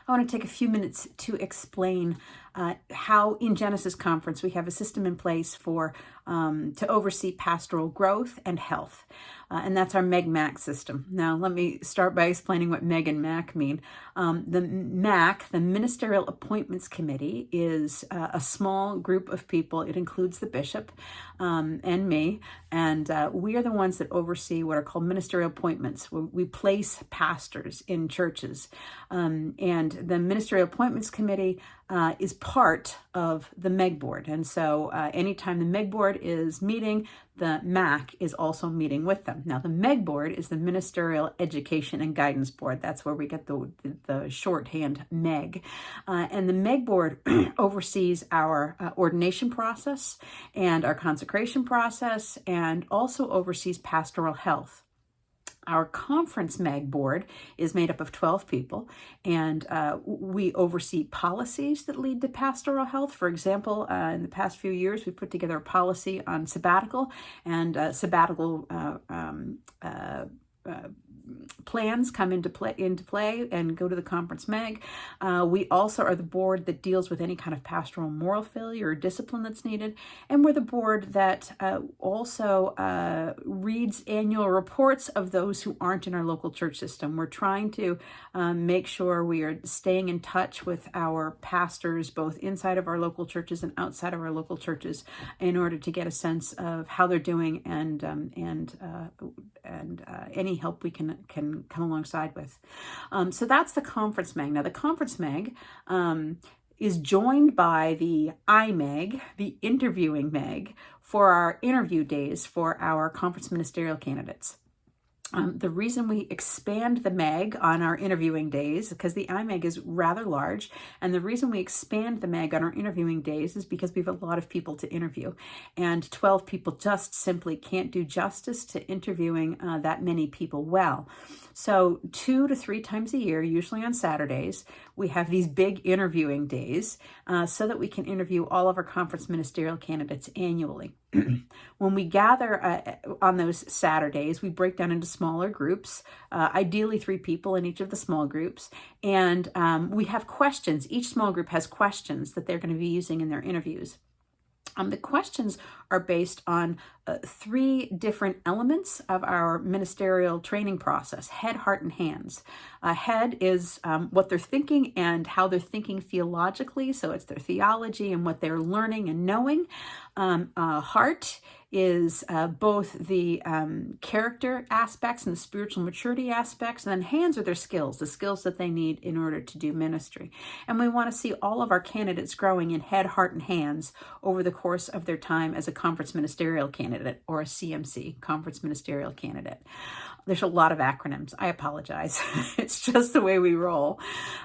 I want to take a few minutes to explain how in Genesis Conference we have a system in place for to oversee pastoral growth and health. And that's our MEG MAC system. Now, let me start by explaining what MEG and MAC mean. The MAC, the Ministerial Appointments Committee, is a small group of people. It includes the bishop and me, and we are the ones that oversee what are called ministerial appointments. We place pastors in churches, and the Ministerial Appointments Committee is part of the MEG board. And so anytime the MEG board is meeting, the MAC is also meeting with them. Now, the MEG board is the Ministerial Education and Guidance Board. That's where we get the shorthand MEG. And the MEG board oversees our ordination process and our consecration process, and also oversees pastoral health. Our conference MEG board is made up of 12 people, and we oversee policies that lead to pastoral health. For example, in the past few years, we put together a policy on sabbatical, and sabbatical plans come into play and go to the conference MEG. We also are the board that deals with any kind of pastoral moral failure or discipline that's needed. And we're the board that also reads annual reports of those who aren't in our local church system. We're trying to make sure we are staying in touch with our pastors, both inside of our local churches and outside of our local churches, in order to get a sense of how they're doing and any help we can come alongside with. So that's the conference MEG. Now, the conference MEG is joined by the IMEG, the interviewing MEG, for our interview days for our conference ministerial candidates. The reason we expand the MEG on our interviewing days, because the IMEG is rather large, and the reason we expand the MEG on our interviewing days is because we have a lot of people to interview, and 12 people just simply can't do justice to interviewing that many people well. So 2 to 3 times a year, usually on Saturdays, we have these big interviewing days so that we can interview all of our conference ministerial candidates annually. When we gather on those Saturdays, we break down into smaller groups, ideally 3 people in each of the small groups, and we have questions. Each small group has questions that they're going to be using in their interviews. The questions are based on 3 different elements of our ministerial training process: head, heart, and hands. Head is what they're thinking and how they're thinking theologically, so it's their theology and what they're learning and knowing. Heart is both the character aspects and the spiritual maturity aspects, and then hands are their skills, the skills that they need in order to do ministry. And we want to see all of our candidates growing in head, heart, and hands over the course of their time as a conference ministerial candidate or a CMC, conference ministerial candidate. There's a lot of acronyms. I apologize. It's just the way we roll.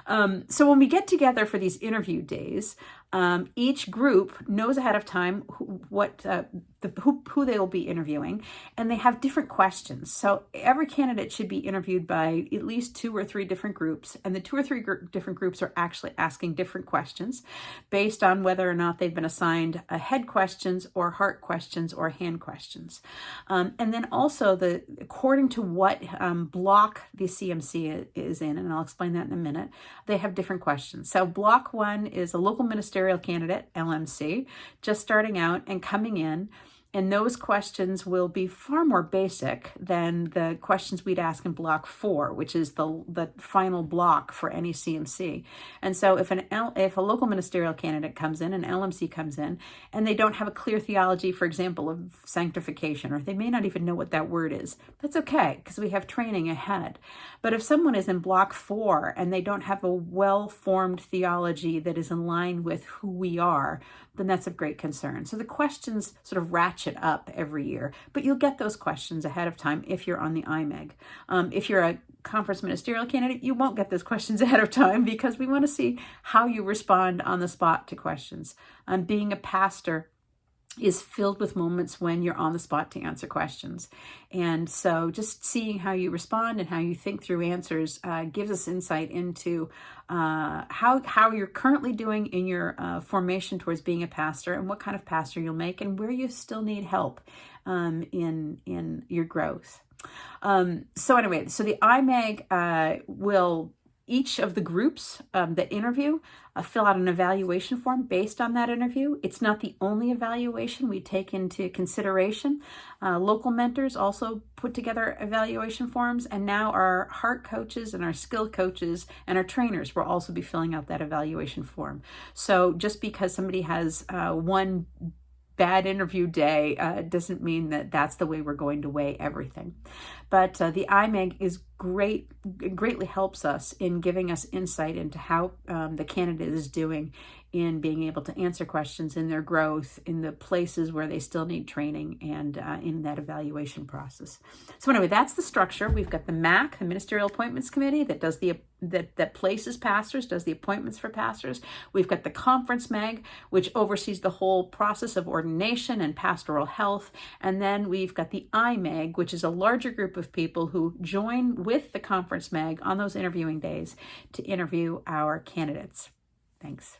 So when we get together for these interview days, each group knows ahead of time who they will be interviewing, and they have different questions. So every candidate should be interviewed by at least 2 or 3 different groups, and the 2 or 3 different groups are actually asking different questions based on whether or not they've been assigned head questions or heart questions or hand questions. And then also, according to what block the CMC is in, and I'll explain that in a minute, they have different questions. So block 1 is a local ministerial candidate, LMC, just starting out and coming in. And those questions will be far more basic than the questions we'd ask in block 4, which is the final block for any CMC. And so if a local ministerial candidate comes in, an LMC comes in, and they don't have a clear theology, for example, of sanctification, or they may not even know what that word is, that's okay, because we have training ahead. But if someone is in block 4 and they don't have a well-formed theology that is in line with who we are, then that's of great concern. So the questions sort of ratchet up every year, but you'll get those questions ahead of time if you're on the IMEG. If you're a conference ministerial candidate, you won't get those questions ahead of time, because we want to see how you respond on the spot to questions. Being a pastor is filled with moments when you're on the spot to answer questions. And so just seeing how you respond and how you think through answers gives us insight into how you're currently doing in your formation towards being a pastor, and what kind of pastor you'll make, and where you still need help in your growth. So the IMEG will each of the groups that interview fill out an evaluation form based on that interview. It's not the only evaluation we take into consideration. Local mentors also put together evaluation forms, and now our heart coaches and our skill coaches and our trainers will also be filling out that evaluation form. So just because somebody has one bad interview day doesn't mean that that's the way we're going to weigh everything. But the IMEG is greatly helps us in giving us insight into how the candidate is doing in being able to answer questions, in their growth, in the places where they still need training, and in that evaluation process. So anyway, that's the structure. We've got the MAC, the Ministerial Appointments Committee, that does that places pastors, does the appointments for pastors. We've got the Conference MEG, which oversees the whole process of ordination and pastoral health. And then we've got the IMEG, which is a larger group of people who join with the Conference MEG on those interviewing days to interview our candidates. Thanks.